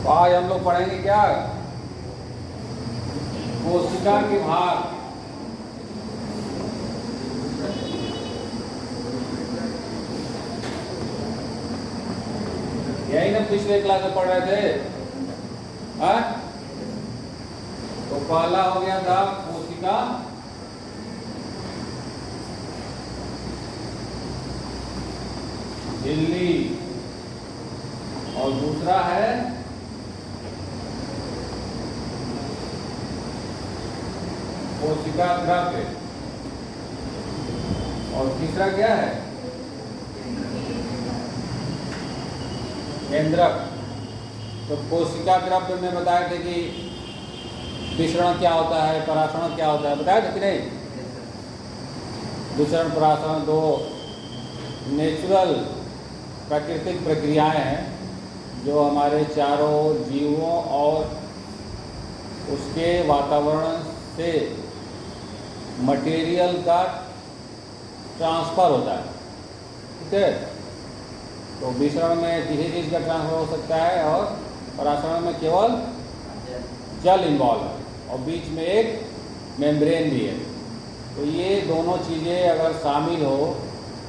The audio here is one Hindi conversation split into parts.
तो आज हम लोग पढ़ेंगे क्या, कोशिका के भाग। यही ना पिछले क्लास में पढ़ रहे थे। हाँ, तो पहला हो गया था कोशिका झिल्ली और दूसरा है कोशिका द्रव्य और तीसरा क्या है, केंद्रक। तो कोशिका द्रव्य में बताए थे कि विसरण क्या होता है, परासरण क्या होता है, बताया था कि नहीं। विसरण परासरण दो नेचुरल प्राकृतिक प्रक्रियाएं हैं जो हमारे चारों जीवों और उसके वातावरण से मटेरियल का ट्रांसफ़र होता है। ठीक है, तो विसरण में किसी चीज़ का ट्रांसफ़र हो सकता है और परासरण में केवल जल इन्वॉल्व है और बीच में एक मेम्ब्रेन भी है। तो ये दोनों चीज़ें अगर शामिल हो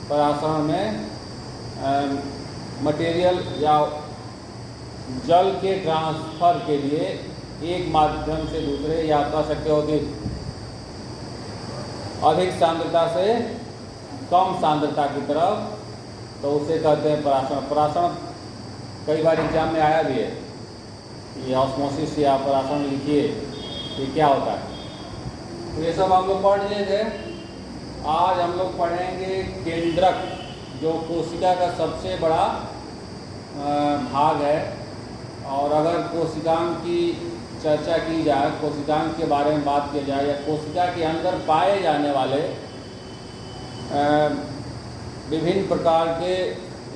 परासरण में, मटेरियल या जल के ट्रांसफ़र के लिए एक माध्यम से दूसरे, या कह सकते हो कि अधिक सांद्रता से कम सांद्रता की तरफ, तो उसे कहते हैं परासरण। परासरण कई बार एग्जाम में आया भी है, ये ऑस्मोसिस या परासरण लिखिए, ये क्या होता है। तो ये सब हम लोग पढ़ लिए थे। आज हम लोग पढ़ेंगे केंद्रक, जो कोशिका का सबसे बड़ा भाग है। और अगर कोशिकांग की चर्चा की जाए, कोशिकांग के बारे में बात की जाए, या कोशिका के अंदर पाए जाने वाले विभिन्न प्रकार के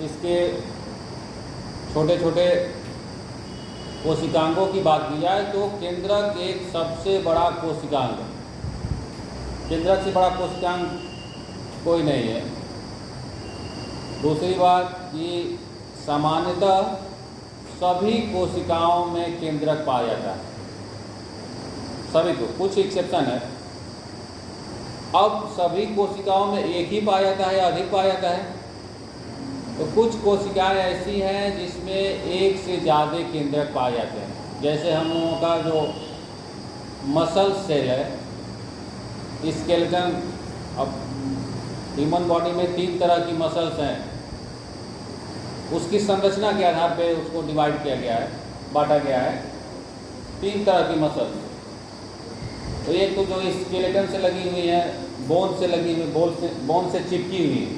इसके छोटे छोटे कोशिकांगों की बात की जाए, तो केंद्रक एक सबसे बड़ा कोशिकांग है। केंद्रक से बड़ा कोशिकांग कोई नहीं है। दूसरी बात कि सामान्यतः सभी कोशिकाओं में केंद्रक पाया जाता है, सभी को, कुछ एक्सेप्शन है। अब सभी कोशिकाओं में एक ही पाया जाता है या अधिक पाया जाता है। तो कुछ कोशिकाएं ऐसी हैं जिसमें एक से ज़्यादा केंद्रक पाए जाते हैं। जैसे हम लोगों का जो मसल सेल है, स्केलेटन, अब ह्यूमन बॉडी में 3 तरह की मसल्स हैं, उसकी संरचना के आधार पे उसको डिवाइड किया गया है, बांटा गया है 3 तरह की मसल्स। तो एक तो जो स्केलेटन से लगी हुई है, बोन से लगी हुई, बोन से चिपकी हुई है,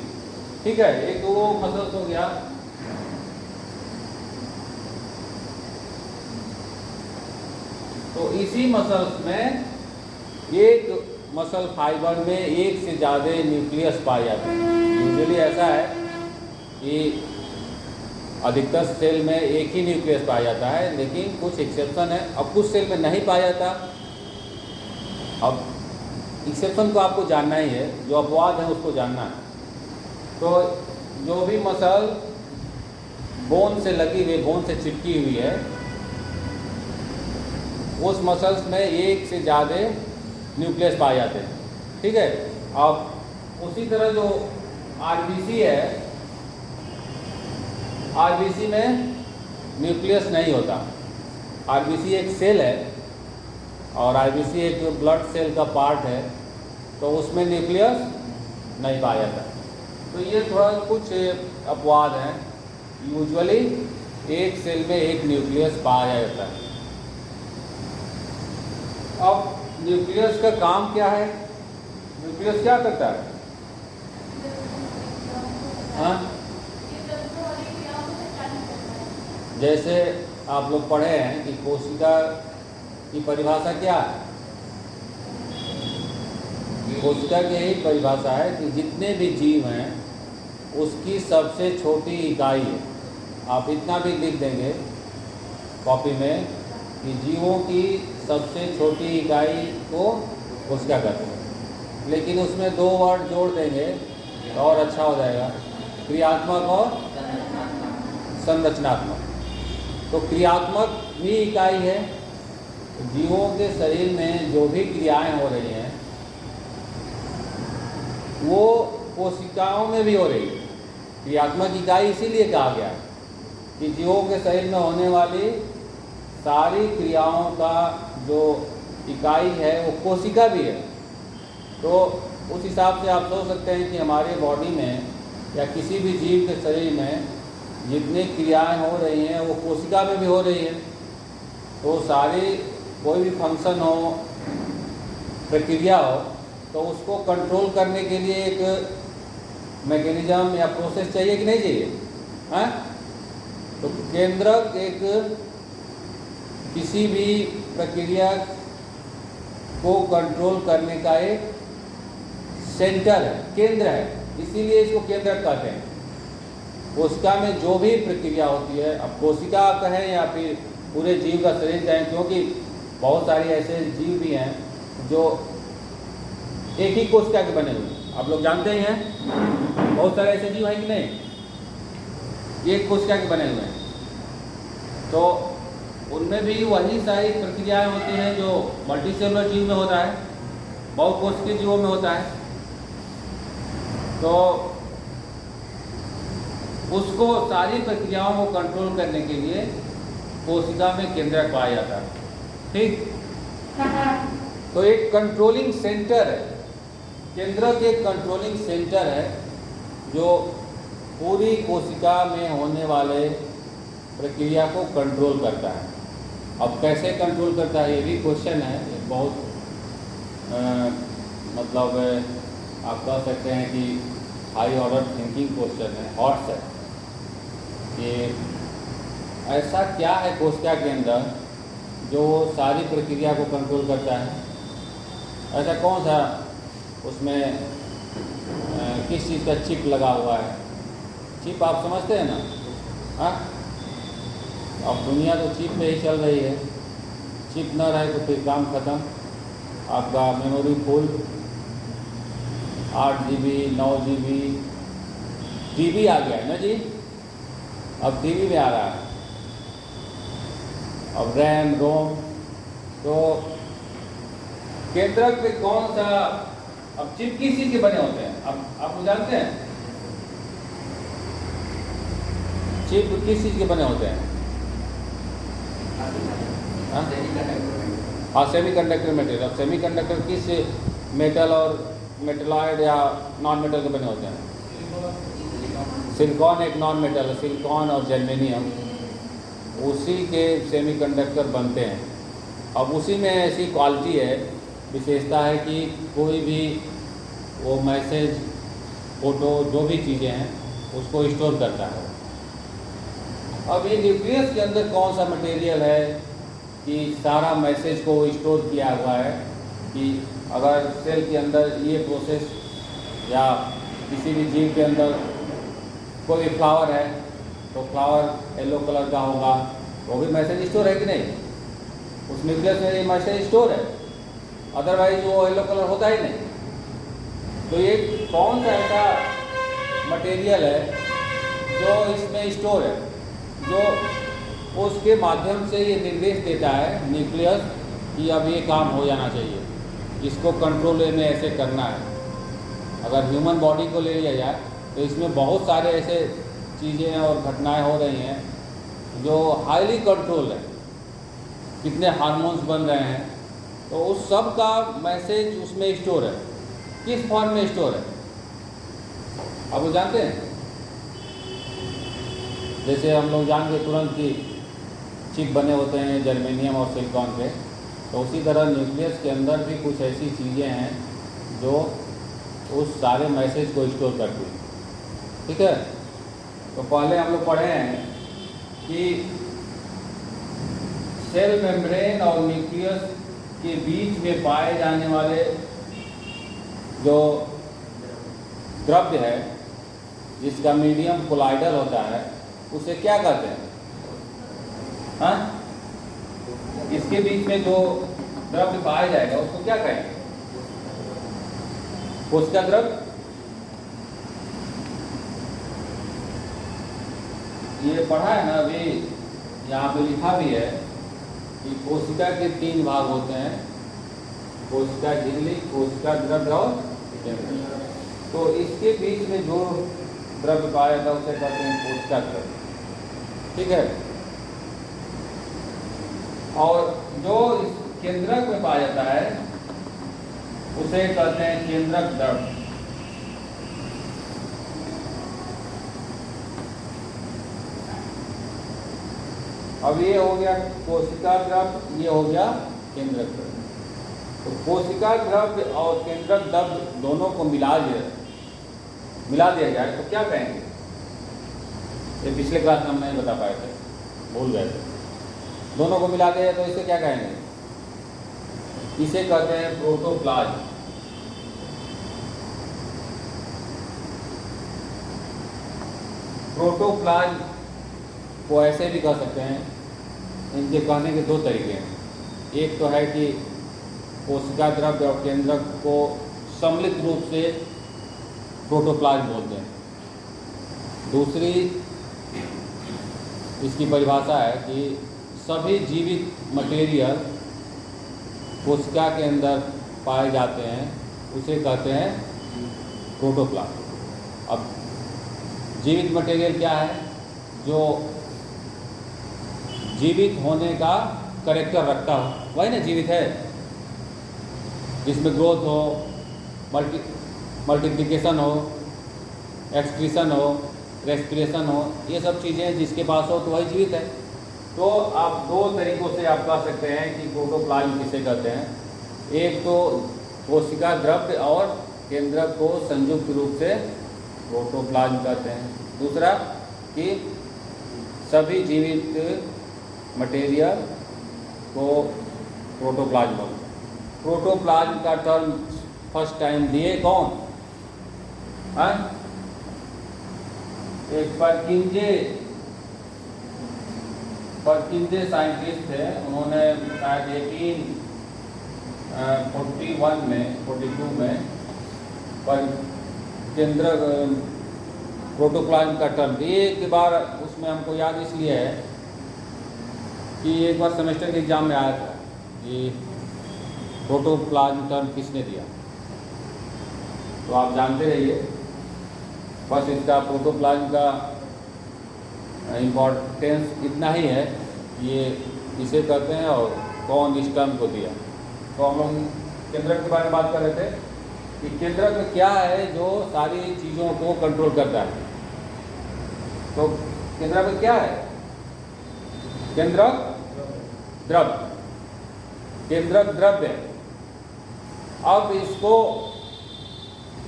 ठीक है, एक तो वो मसल्स हो गया। तो इसी मसल्स में एक मसल फाइबर में एक से ज़्यादा न्यूक्लियस पाए जाते हैं। यूजुअली ऐसा है कि अधिकतर सेल में एक ही न्यूक्लियस पाया जाता है, लेकिन कुछ एक्सेप्शन है। अब कुछ सेल में नहीं पाया जाता। अब एक्सेप्शन को आपको जानना ही है, जो अपवाद है उसको जानना है। तो जो भी मसल बोन से लगी हुई, बोन से चिपकी हुई है, उस मसल्स में एक से ज़्यादा न्यूक्लियस पाए जाते हैं। ठीक है, अब उसी तरह जो आरबीसी है, आरबीसी में न्यूक्लियस नहीं होता। आरबीसी एक सेल है और आरबीसी एक ब्लड सेल का पार्ट है, तो उसमें न्यूक्लियस नहीं पाया जाता। तो ये थोड़ा कुछ अपवाद हैं। यूजुअली एक सेल में एक न्यूक्लियस पाया जाता है। अब न्यूक्लियस का काम क्या है? न्यूक्लियस क्या करता है? हाँ, जैसे आप लोग पढ़े हैं कि कोशिका की परिभाषा क्या है? कोशिका की यही परिभाषा है कि जितने भी जीव हैं उसकी सबसे छोटी इकाई है। आप इतना भी लिख देंगे कॉपी में कि जीवों की सबसे छोटी इकाई को कोशिका कहते हैं, लेकिन उसमें 2 वर्ड जोड़ देंगे तो और अच्छा हो जाएगा, क्रियात्मक और संरचनात्मक। तो क्रियात्मक भी इकाई है। जीवों के शरीर में जो भी क्रियाएं हो रही हैं वो कोशिकाओं में भी हो रही है। क्रियात्मक इकाई इसीलिए कहा गया कि जीवों के शरीर में होने वाली सारी क्रियाओं का जो इकाई है वो कोशिका भी है। तो उस हिसाब से आप सोच सकते हैं कि हमारे बॉडी में या किसी भी जीव के शरीर में जितनी क्रियाएं हो रही हैं वो कोशिका में भी हो रही है। तो सारी कोई भी फंक्शन हो, प्रक्रिया हो, तो उसको कंट्रोल करने के लिए एक मैकेनिज्म या प्रोसेस चाहिए कि नहीं चाहिए, हैं? तो केंद्रक एक किसी भी प्रक्रिया को कंट्रोल करने का एक सेंटर है, केंद्र है, इसीलिए इसको केंद्रक कहते हैं। कोशिका में जो भी प्रक्रिया होती है, अब कोशिका कहें या फिर पूरे जीव का शरीर कहें, क्योंकि बहुत सारे ऐसे जीव भी हैं जो एक ही कोशिका के बने हुए हैं। आप लोग जानते ही हैं बहुत सारे ऐसे जीव हैं कि नहीं, एक कोशिका के बने हुए हैं। तो उनमें भी वही सारी प्रक्रियाएं होती हैं जो मल्टीसेलुलर जीव में होता है, बहुकोशिकीय जीवों में होता है। तो उसको सारी प्रक्रियाओं को कंट्रोल करने के लिए कोशिका में केंद्रक पाया जाता है, ठीक। तो एक कंट्रोलिंग सेंटर है, केंद्रक एक कंट्रोलिंग सेंटर है जो पूरी कोशिका में होने वाले प्रक्रिया को कंट्रोल करता है। अब कैसे कंट्रोल करता है ये भी क्वेश्चन है, ये बहुत मतलब आप कह सकते हैं कि हाई ऑर्डर थिंकिंग क्वेश्चन है, हॉट्स है कि ऐसा क्या है कोशिका के अंदर जो सारी प्रक्रिया को कंट्रोल करता है। ऐसा कौन सा उसमें किस चीज़ का चिप लगा हुआ है। चिप आप समझते हैं ना, हाँ? अब दुनिया तो चिप में ही चल रही है, चिप न रहे तो फिर काम ख़त्म। आपका memory full, 8 GB 9 GB, TV आ गया है ना जी, अब टीवी में आ रहा है, अब रैम रोम। तो केंद्रक पे कौन सा, अब चिप किस चीज़ के बने होते हैं, अब आप लोग जानते हैं चिप किस चीज़ के बने होते हैं? हाँ, सेमीकंडक्टर मटेरियल। अब सेमीकंडक्टर किस मेटल और मेटलॉइड या नॉन मेटल के बने होते हैं? सिलिकॉन एक नॉन मेटल है, सिलिकॉन और जर्मेनियम, उसी के सेमीकंडक्टर बनते हैं। अब उसी में ऐसी क्वालिटी है, विशेषता है कि कोई भी वो मैसेज, फोटो, जो भी चीज़ें हैं उसको स्टोर करता है। अब ये न्यूक्लियस के अंदर कौन सा मटेरियल है कि सारा मैसेज को स्टोर किया हुआ है कि अगर सेल के अंदर ये प्रोसेस या किसी भी जीव के अंदर कोई फ्लावर है तो फ्लावर येलो कलर का होगा, वो भी मैसेज स्टोर है कि नहीं? उस न्यूक्लियस में ये मैसेज स्टोर है, अदरवाइज वो येलो कलर होता ही नहीं। तो ये कौन सा ऐसा मटेरियल है जो इसमें स्टोर है, जो उसके माध्यम से ये निर्देश देता है न्यूक्लियस कि अब ये काम हो जाना चाहिए, इसको कंट्रोल में ऐसे करना है। अगर ह्यूमन बॉडी को ले लिया जाए तो इसमें बहुत सारे ऐसे चीज़ें और घटनाएं हो रही हैं जो हाईली कंट्रोल है, कितने हार्मोन्स बन रहे हैं, तो उस सब का मैसेज उसमें स्टोर है। किस फॉर्म में स्टोर है आप वो जानते हैं? जैसे हम लोग जान गए तुरंत कि चिप बने होते हैं जर्मेनियम और सिलिकॉन के, तो उसी तरह न्यूक्लियस के अंदर भी कुछ ऐसी चीज़ें हैं जो उस सारे मैसेज को स्टोर करती हैं, ठीक है। तो पहले हम लोग पढ़े हैं कि सेल मेम्ब्रेन और न्यूक्लियस के बीच में पाए जाने वाले जो द्रव्य है जिसका मीडियम कोलाइडल होता है उसे क्या कहते हैं? हाँ, इसके बीच में जो द्रव्य पाया जाएगा उसको क्या कहेंगे? कोशिका द्रव्य। ये पढ़ा है ना अभी यहाँ पे लिखा भी है कि कोशिका के 3 भाग होते हैं, कोशिका झिल्ली, कोशिका द्रव्य और केंद्र। तो इसके बीच में जो द्रव्य पाया जाता है उसे कहते हैं कोशिका द्रव्य, ठीक है। और जो इस केंद्रक में पाया जाता है उसे कहते हैं केंद्रक द्रव्य। अब ये हो गया कोशिका द्रव्य, ये हो गया केंद्रक द्रव्य। तो कोशिका द्रव्य और केंद्रक द्रव्य दोनों को मिला दिया जाए तो क्या कहेंगे? ये पिछले क्लास में हम नहीं बता पाए थे, भूल गए थे। दोनों को मिला दिया तो इसे क्या कहेंगे? इसे कहते हैं प्रोटोप्लाज्म। प्रोटोप्लाज्म को ऐसे भी कह सकते हैं, इनके कहने के 2 तरीके हैं। एक तो है कि कोशिका द्रव्य और केंद्रक को सम्मिलित रूप से प्रोटोप्लाज्म बोलते हैं। दूसरी इसकी परिभाषा है कि सभी जीवित मटेरियल कोशिका के अंदर पाए जाते हैं, उसे कहते हैं प्रोटोप्लाज्म। अब जीवित मटेरियल क्या है? जो जीवित होने का कैरेक्टर रखता हो, वही ना जीवित है, जिसमें ग्रोथ हो, मल्टीप्लिकेशन हो, एक्सक्रीशन हो, रेस्पिरेशन हो, ये सब चीज़ें जिसके पास हो तो वही जीवित है। तो आप 2 तरीक़ों से आप कह सकते हैं कि प्रोटोप्लाज्म किसे कहते हैं। एक तो कोशिका द्रव्य और केंद्रक को संयुक्त रूप से प्रोटोप्लाज्म कहते हैं। दूसरा कि सभी जीवित मटेरियल को प्रोटोप्लाज्म बोलते हैं। प्रोटोप्लाज्म का टर्म फर्स्ट टाइम दिए कौन? एक परकिंजे साइंटिस्ट थे, उन्होंने शायद 1841 में 42 में पर केंद्र प्रोटोप्लाज्म का टर्म दिए। एक बार उसमें हमको याद इसलिए है कि एक बार सेमेस्टर के एग्जाम में आया था कि प्रोटोप्लाज्म टर्म किसने दिया, तो आप जानते रहिए। बस इसका प्रोटोप्लाज्म का इम्पोर्टेंस इतना ही है, ये इसे कहते हैं और कौन इस टर्म को दिया। तो हम लोग केंद्रक के बारे में बात कर रहे थे कि केंद्रक में क्या है जो सारी चीज़ों को कंट्रोल करता है। तो केंद्रक में क्या है? केंद्रक द्रव्य, केंद्रक द्रव्य। अब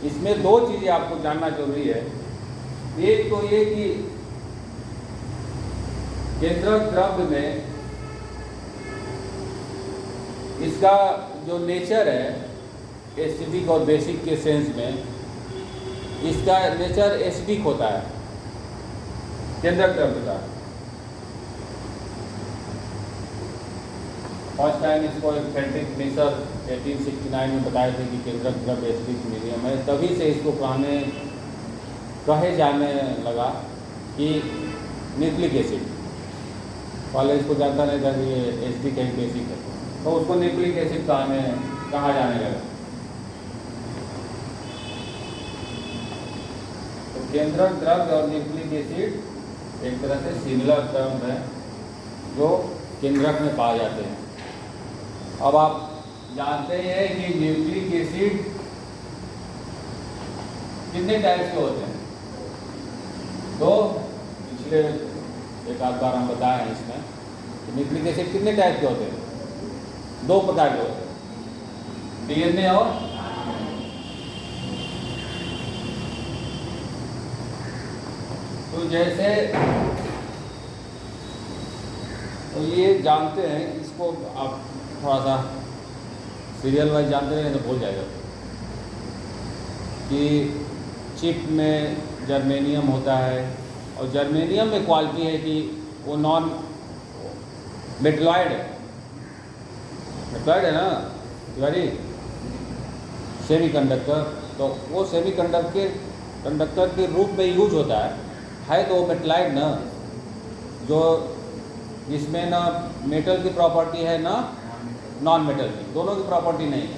इसमें 2 चीज़ें आपको जानना जरूरी है। एक तो ये कि केंद्रक द्रव्य में इसका जो नेचर है, एसिडिक और बेसिक के सेंस में इसका नेचर एसिडिक होता है केंद्रक द्रव्य का। फर्स्ट टाइम इसको एक फ्रेडरिक मिशर 1869 में बताए थे कि केंद्रक द्रव्य एसिडिक मीडियम है। तभी से इसको कहे जाने लगा कि न्यूक्लिक एसिड। पहले इसको जानता नहीं था कि ये एसिडिक है बेसिक है, तो उसको न्यूक्लिक एसिड कहा जाने लगा। तो केंद्रक द्रव्य और न्यूक्लिक एसिड एक तरह से सिमिलर टर्म है जो केंद्रक में पाए जाते हैं। अब आप जानते हैं कि न्यूक्लिक एसिड कितने टाइप्स के होते हैं? 2, पिछले एक आध बार हम बताए हैं इसमें कि न्यूक्लिक एसिड कितने टाइप के होते हैं? 2 प्रकार के होते हैं, डीएनए और तो जैसे तो ये जानते हैं, इसको आप थोड़ा सा सीरियल वाइज जानते हैं तो भूल जाएगा कि चिप में जर्मेनियम होता है और जर्मेनियम में क्वालिटी है कि वो नॉन मेटलॉइड है। मेटलॉइड है ना तिवारी, सेमीकंडक्टर। तो वो सेमीकंडक्टर के रूप में यूज होता है तो वो मेटलॉइड ना, जो जिसमें ना मेटल की प्रॉपर्टी है ना नॉन मेटल की, दोनों की प्रॉपर्टी नहीं है,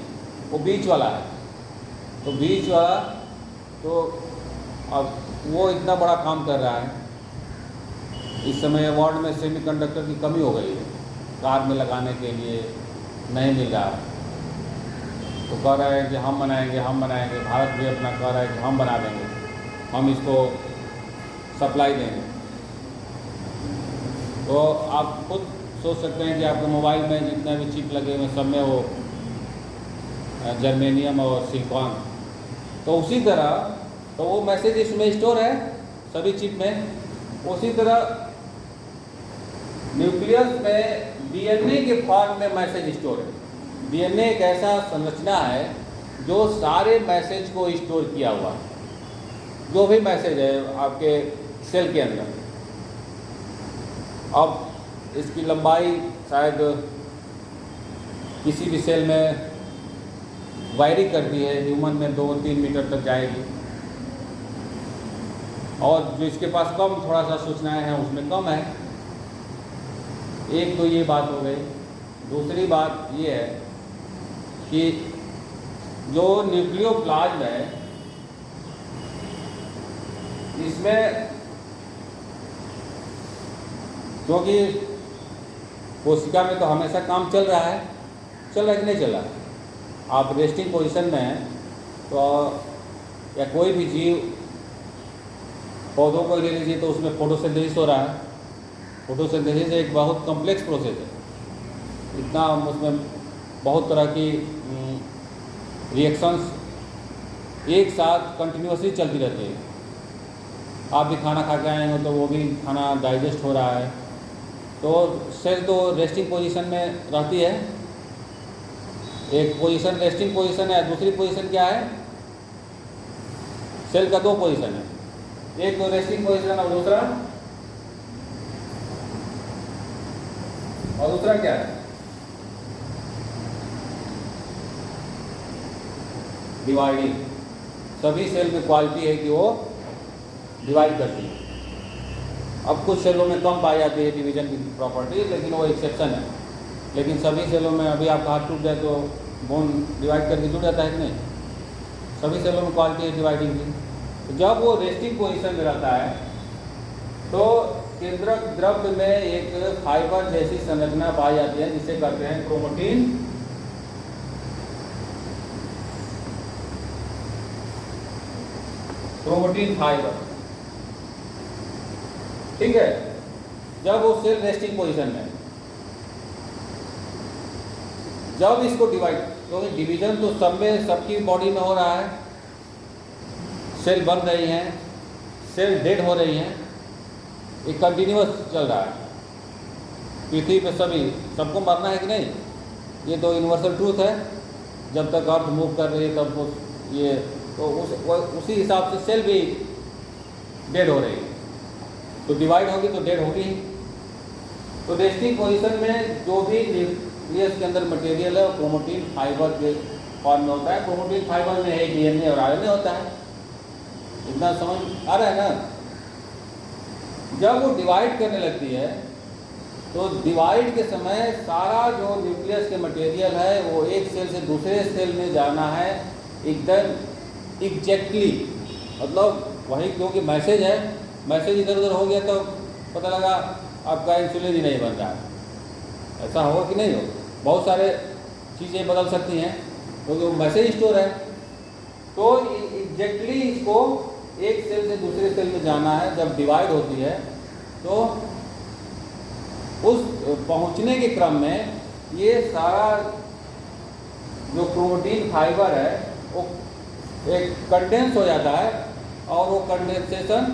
वो बीच वाला है। तो बीच वाला तो अब वो इतना बड़ा काम कर रहा है। इस समय वर्ल्ड में सेमीकंडक्टर की कमी हो गई है, कार में लगाने के लिए नहीं मिल रहा है। तो कह रहे हैं कि हम बनाएंगे, भारत भी अपना कह रहा है कि हम बना देंगे, हम इसको सप्लाई देंगे। तो आप खुद सोच सकते हैं कि आपके मोबाइल में जितने भी चिप लगे हुए सब में वो जर्मेनियम और सिलिकॉन, तो उसी तरह तो वो मैसेज इसमें स्टोर है सभी चिप में। उसी तरह न्यूक्लियस में डीएनए के फॉर्म में मैसेज स्टोर है। डीएनए एक ऐसा संरचना है जो सारे मैसेज को स्टोर किया हुआ है, जो भी मैसेज है आपके सेल के अंदर। अब इसकी लंबाई शायद किसी भी सेल में वायरी करती है, ह्यूमन में 2-3 मीटर तक जाएगी, और जो इसके पास कम थोड़ा सा सूचनाएं हैं उसमें कम है। एक तो ये बात हो गई। दूसरी बात ये है कि जो न्यूक्लियोप्लाज्म है इसमें, क्योंकि कोशिका में तो हमेशा काम चल रहा है कि नहीं चल रहा है। आप रेस्टिंग पोजीशन में हैं तो, या कोई भी जीव, पौधों को ले लीजिए तो उसमें फोटोसिंथेसिस हो रहा है। फोटोसिंथेसिस एक बहुत कॉम्प्लेक्स प्रोसेस है, इतना उसमें बहुत तरह की रिएक्शंस एक साथ कंटिन्यूसली चलती रहती है। आप भी खाना खा के आए हो तो वो भी खाना डाइजेस्ट हो रहा है। तो सेल तो रेस्टिंग पोजीशन में रहती है। एक पोजीशन रेस्टिंग पोजीशन है, दूसरी पोजीशन क्या है? सेल का 2 पोजीशन है, एक तो रेस्टिंग पोजीशन और दूसरा क्या है? डिवाइडिंग। सभी सेल में क्वालिटी है कि वो डिवाइड करती है। अब कुछ सेलों में कम पाई जाती है डिवीजन की प्रॉपर्टी, लेकिन वो एक्सेप्शन है। लेकिन सभी सेलों में, अभी आपका हाथ टूट जाए तो बोन डिवाइड करके जुड़ जाता है कि नहीं? सभी सेलों में क्वालिटी है डिवाइडिंग की। तो जब वो रेस्टिंग पोजीशन में रहता है तो केंद्रक द्रव्य में एक फाइबर जैसी संरचना पाई जाती है जिसे कहते हैं क्रोमैटिन। क्रोमैटिन फाइबर, ठीक है। जब वो सेल रेस्टिंग पोजीशन में, जब इसको डिवाइड, क्योंकि डिवीजन तो सब में, सबकी बॉडी में हो रहा है, सेल बन रही हैं, सेल डेड हो रही हैं, एक कंटिन्यूअस चल रहा है। पृथ्वी पे सबको मरना है कि नहीं, ये तो यूनिवर्सल ट्रूथ है। जब तक अर्थ मूव कर रही है तब ये तो उसी हिसाब से सेल भी डेड हो रही है, तो डिवाइड होगी तो डेड होगी ही। तो रेस्टिंग पोजीशन में जो भी न्यूक्लियस के अंदर मटेरियल है वो क्रोमैटिन फाइबर के फॉर्म में होता है। क्रोमैटिन फाइबर में एक डीएनए और आरएनए होता है। इतना समझ आ रहा है ना? जब वो डिवाइड करने लगती है तो डिवाइड के समय सारा जो न्यूक्लियस के मटेरियल है वो एक सेल से दूसरे सेल में जाना है एकदम एग्जैक्टली, मतलब वही, क्योंकि मैसेज है, मैसेज इधर उधर हो गया तो पता लगा आपका इंसुलिन ही नहीं बन रहा है। ऐसा हो कि नहीं हो? बहुत सारे चीज़ें बदल सकती हैं क्योंकि वो मैसेज स्टोर है। तो एग्जैक्टली इसको एक सेल से दूसरे सेल में जाना है। जब डिवाइड होती है तो उस पहुंचने के क्रम में ये सारा जो क्रोमैटिन फाइबर है वो एक कंडेंस हो जाता है, और वो कंडेंसेशन